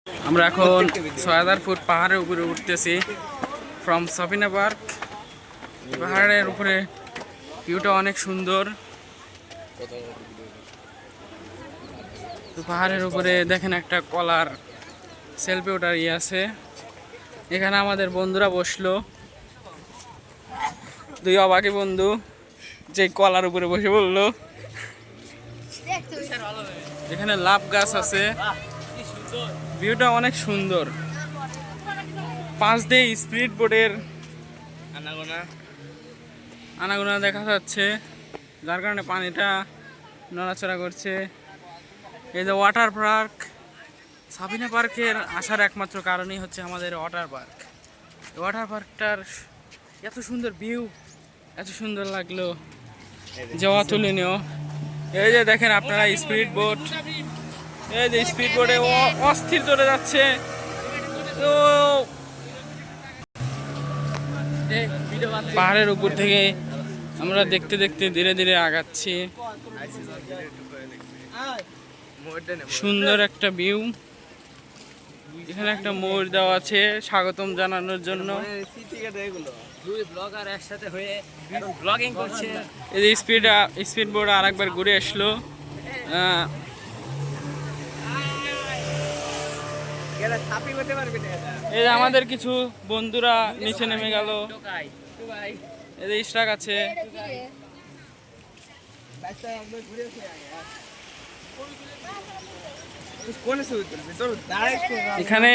আমরা এখন ৬০০০ ফুট পাহাড়ের উপরে উঠতেছি ফ্রম সফিনা পার্ক। পাহাড়ের উপরে ভিউটা অনেক সুন্দর। তো পাহাড়ের উপরে দেখেন একটা কলার সেলফি ওঠার আছে। এখানে আমাদের বন্ধুরা বসলো, দুই অবাকি বন্ধু যে কলার উপরে বসে বললো। এখানে লাভ গাছ আছে, ভিউটা অনেক সুন্দর। পাঁচ দিয়ে স্পিড বোটের আনাগোনা দেখা যাচ্ছে, যার কারণে পানিটা নড়াচড়া করছে। এই যে ওয়াটার পার্ক, সাবিনা পার্কের আসার একমাত্র কারণই হচ্ছে আমাদের ওয়াটার পার্ক। ওয়াটার পার্কটার এত সুন্দর ভিউ, এত সুন্দর লাগলো যে অতুলনীয়। এই যে দেখেন আপনারা স্পিড বোট, এই যে স্পিড বোটে অস্থির চলে যাচ্ছে। তো পাহাড়ের উপর থেকে আমরা দেখতে দেখতে ধীরে ধীরে আগাচ্ছি। সুন্দর একটা ভিউ। এখানে একটা মোড় দেওয়া আছে স্বাগতম জানানোর জন্য। এই যে স্পিড বোট আর একবার ঘুরে আসলো। এই যে আমাদের কিছু বন্ধুরা নিচে নেমে গেল। এই যে স্ট্রাক আছে। এখানে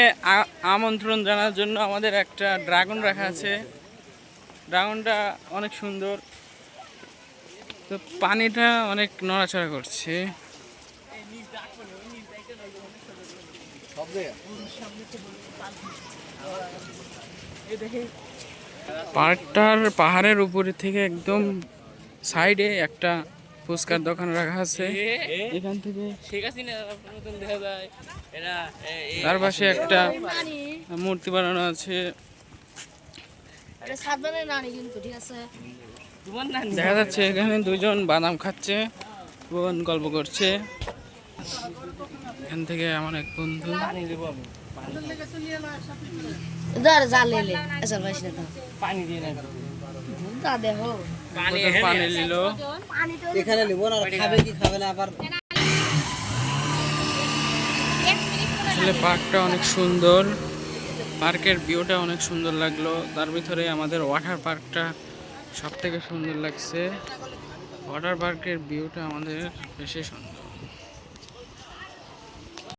আমন্ত্রণ জানার জন্য আমাদের একটা ড্রাগন রাখা আছে। ড্রাগনটা অনেক সুন্দর। তো পানিটা অনেক নড়াচড়া করছে। পার্কটার পাহাড়ের উপরে থেকে একদম সাইডে একটা ফুচকার দোকান রাখা আছে। এখান থেকে তার পাশে একটা মূর্তি বানানো আছে। দেখা যাচ্ছে এখানে দুজন বাদাম খাচ্ছে, গল্প করছে। এখান থেকে আমার এক বন্ধু পানি নিল। আসলে পার্কটা অনেক সুন্দর, পার্কের ভিউটা অনেক সুন্দর লাগলো। তার ভিতরে আমাদের ওয়াটার পার্কটা সব থেকে সুন্দর লাগছে। ওয়াটার পার্কের ভিউটা আমাদের বেশি সুন্দর।